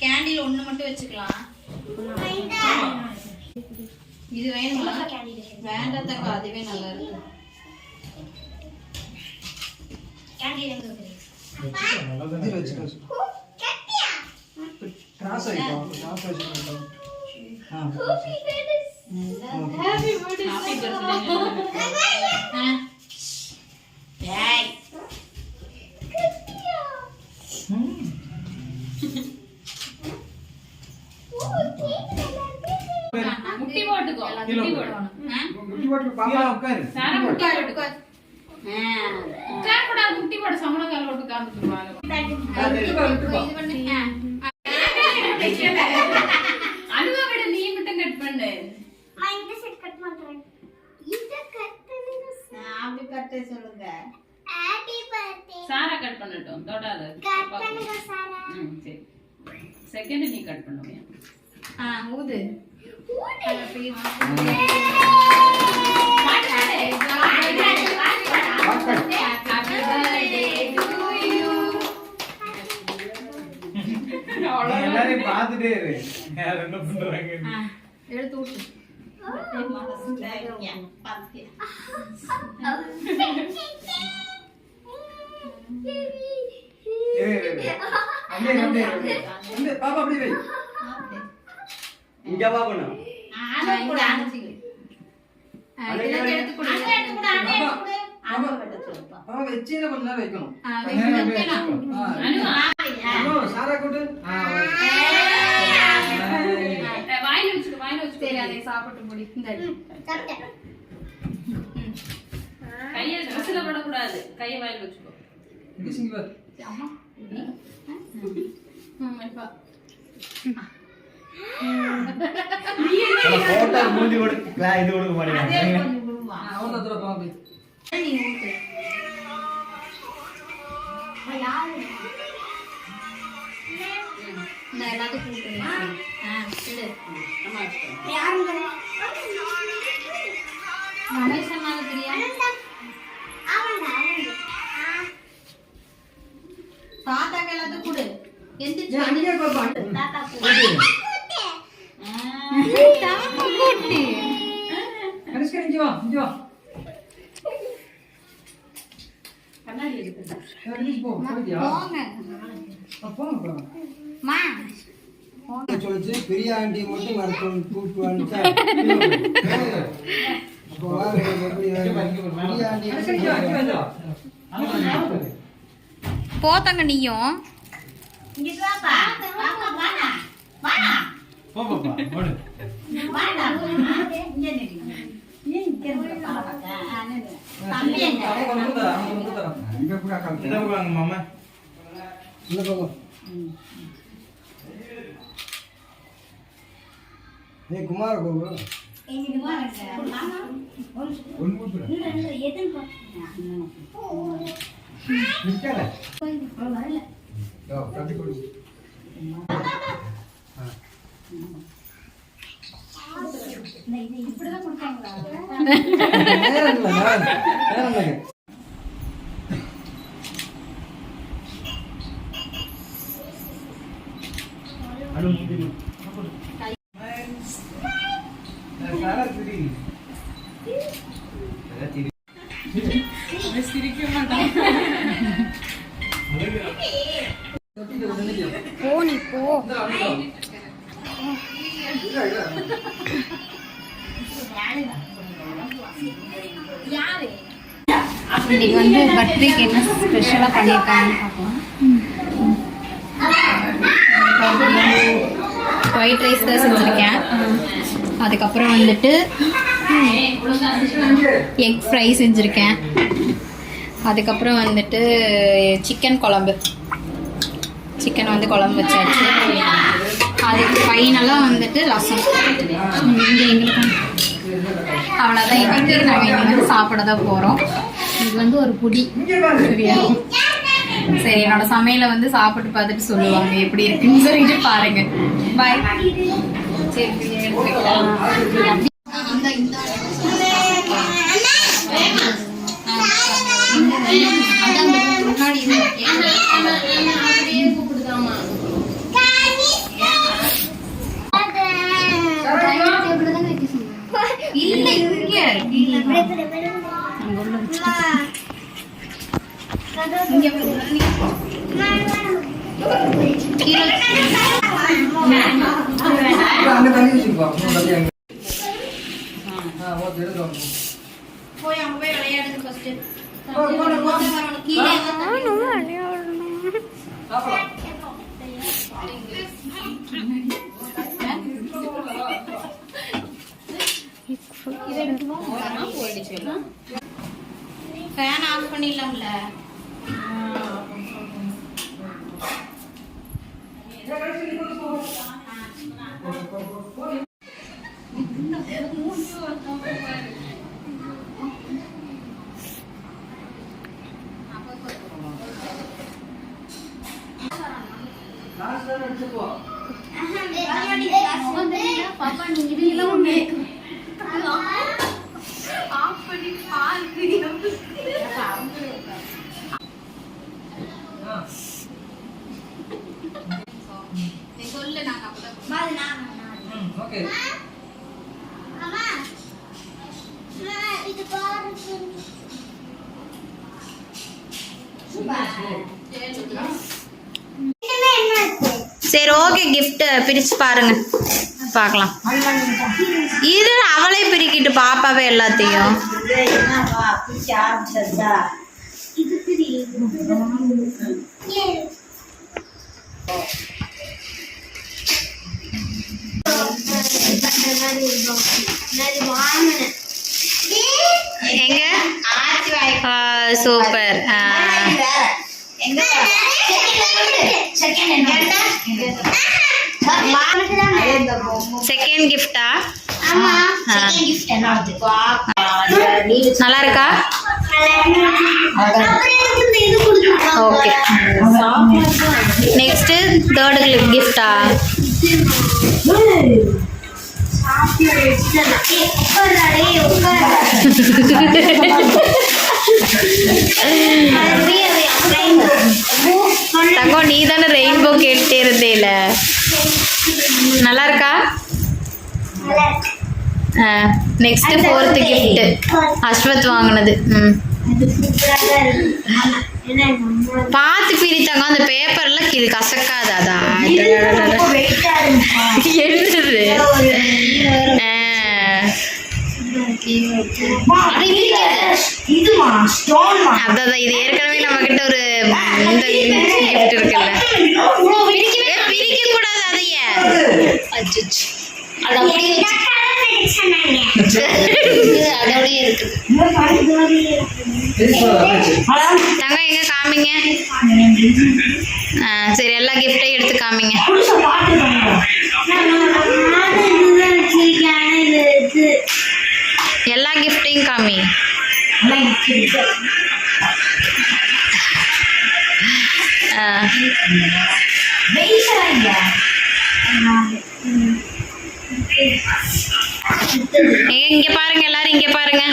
Candle ஒண்ணு மட்டும் வச்சுக்கலாம். இது வேணுமா? வேண்டாம், அதுவே நல்லா இருக்கு. கேண்டில் எங்க இருக்கு? இது வச்சுக்கோ. கட்டியா? கிராஸ் ஐட்டோ, கிராஸ் ஐட்டோ. Happy birthday. Happy birthday. ஏய். கட்டியா? முட்டி போட்டுக்கோ. முட்டி போடணும். முட்டி போட்டு பாப்பா உட்காரு. சாரா முட்டி போட்டுக்கோ. உட்கார் கூட முட்டி போட சமண கால் போட்டு காந்துக்குவாங்க. இது பண்ணுங்க. அனுவா விட நீ மட்டும் கட் பண்ணு. நான் இந்த செட் கட் பண்றேன். இத கட் பண்ணுங்க. ஹேப்பி பர்த்டே சொல்லுங்க. Happy birthday. சாரா கட் பண்ணட்டும். தொடாத. கட் பண்ணுங்க சாரா. சரி. செகண்ட் நீ கட் பண்ணுங்க. ஊது. Happy birthday. எல்லாரும் பாத்துட்டே இரு. யார் என்ன பண்றாங்க? எடுத்து ஊட்டு. பாப்பா அப்படி வை. இங்க பாக்கணும். வெச்சில கொஞ்ச நேரம் வைக்கணும். சாரா கூட்டு. வாயில வச்சுட்டு சரி அதை சாப்பிட்டு முடி. கையை ட்ரெஸ்ல போடக்கூடாது. கையை வாயில வச்சுக்கோ. இங்க சிங்க பாரு. அம்மா போட்டா மூஞ்சி போடு. இது கொடுக்க மாட்டேங்க. அதே கொஞ்சம் குடுமா. அவன தர பாம்பி. நீ ஊத்து. யாரு? நான் எல்லாத்தையும் கூட்டுறேன். இடு. அம்மா. யாருங்க? ரமேஷ் அண்ணாக்கு தெரியாது. அவன். தாத்தாக்கு எல்லாத்தையும் கொடு. எந்திரிச்சு அங்க பாப்பா. தாத்தா கொடு. தாத்தா கொடு. கணேஷ் இங்க வா. கண்ணாடி எடுத்து. கணேஷ் போ. போங்க. மா. சொல்லுச்சு பெரிய ஆண்டி மட்டும் மறந்து கூட்டு வந்துச்சா. அப்போ பெரிய ஆண்டி போதங்க நீயும். இங்க வாப்பா. வாடா. போ பாப்பா. ஓடு. வாடா. இங்க நில்லு. இங்க இருந்து பாப்பா. தம்பி எங்க? இங்க கூட கால். இங்க வாங்க மாமா. இங்க போங்க. ஏய் குமார் கோபு. ஏய் குமார் மாமா. ஒன்னு போடு. இல்ல எதன் போ. நிக்கல. வரல. யோ கட்டி கொடு. இப்படிதான் கொடுத்தாங்களா? நேரம் இல்ல. அனு முடி. சாரா திரி. சிரிக்க மாட்டான். போ நீ போ. இன்னைக்கு வந்து பர்த்டேக்கு என்ன ஸ்பெஷலா பண்ணிருக்காங்கன்னு பார்க்கலாம். ஒயிட் ரைஸ் தான் செஞ்சுருக்கேன். அதுக்கப்புறம் வந்துட்டு எக் ஃப்ரை செஞ்சுருக்கேன். அதுக்கப்புறம் வந்துட்டு சிக்கன் குழம்பு. சிக்கன் வந்து குழம்பு வச்சாச்சு. அதுக்கு ஃபைனலாக வந்துட்டு ரசம். இங்கே எங்களுக்கு அவ்வளோதான். இன்னைக்கு நாங்கள் இங்கே சாப்பிட தான் போகிறோம். இது வந்து ஒரு புடி சரியா? சரி, என்னோட சமையலை வந்து சாப்பிட்டு பார்த்துட்டு சொல்லுவாங்க எப்படி இருக்குன்னு சொல்லிட்டு பாருங்க. பாய். சரி, முன்னாடி இல்ல இங்க அங்குள்ள போய் அங்க போய் விளையாடுங்க ஃபர்ஸ்ட். கீழே ஃபேன் ஆஃப் பண்ணிடலாம்ல. பாப்பா நீங்க இதெல்லாம் ஒண்ணு ஆஃப் பண்ணி பால் சொல்லு. நாங்க அப்பதான் ஓகே அம்மா இது பாரு சரி ஓகே. கிஃப்ட் பிரிச்சு பாருங்க பார்க்கலாம். இது அவளே பிரிக்கிட்டு பாப்பாவே எல்லாத்தையும். எங்க சூப்பர். செகண்ட் கிஃப்டா? நல்லா இருக்கா? ஓகே. நெக்ஸ்ட் தேர்ட் கிஃப்டா? தங்கம் நீ தானே ரெயின்போ கேட்டே இருந்தேல. நல்லா இருக்கா? நெக்ஸ்ட் ஃபோர்த் கிஃப்ட் அஸ்வத் வாங்கினது. பார்த்து பிரித்தாங்க. அந்த பேப்பர்லாம் இது கசக்காதாதா? எழுதுது. அதான் இது ஏற்கனவே நம்ம கிட்ட ஒரு இந்த கிஃப்ட் இருக்குல்ல. பிரிக்க கூடாது அதைய. அதோடய இருக்கு. தங்கம் எங்க காமிங்க. சரி எல்லா கிஃப்டையும் எடுத்து காமிங்க. எல்லா கிஃப்டையும் காமி. இங்க பாருங்க எல்லாரும், இங்க பாருங்க.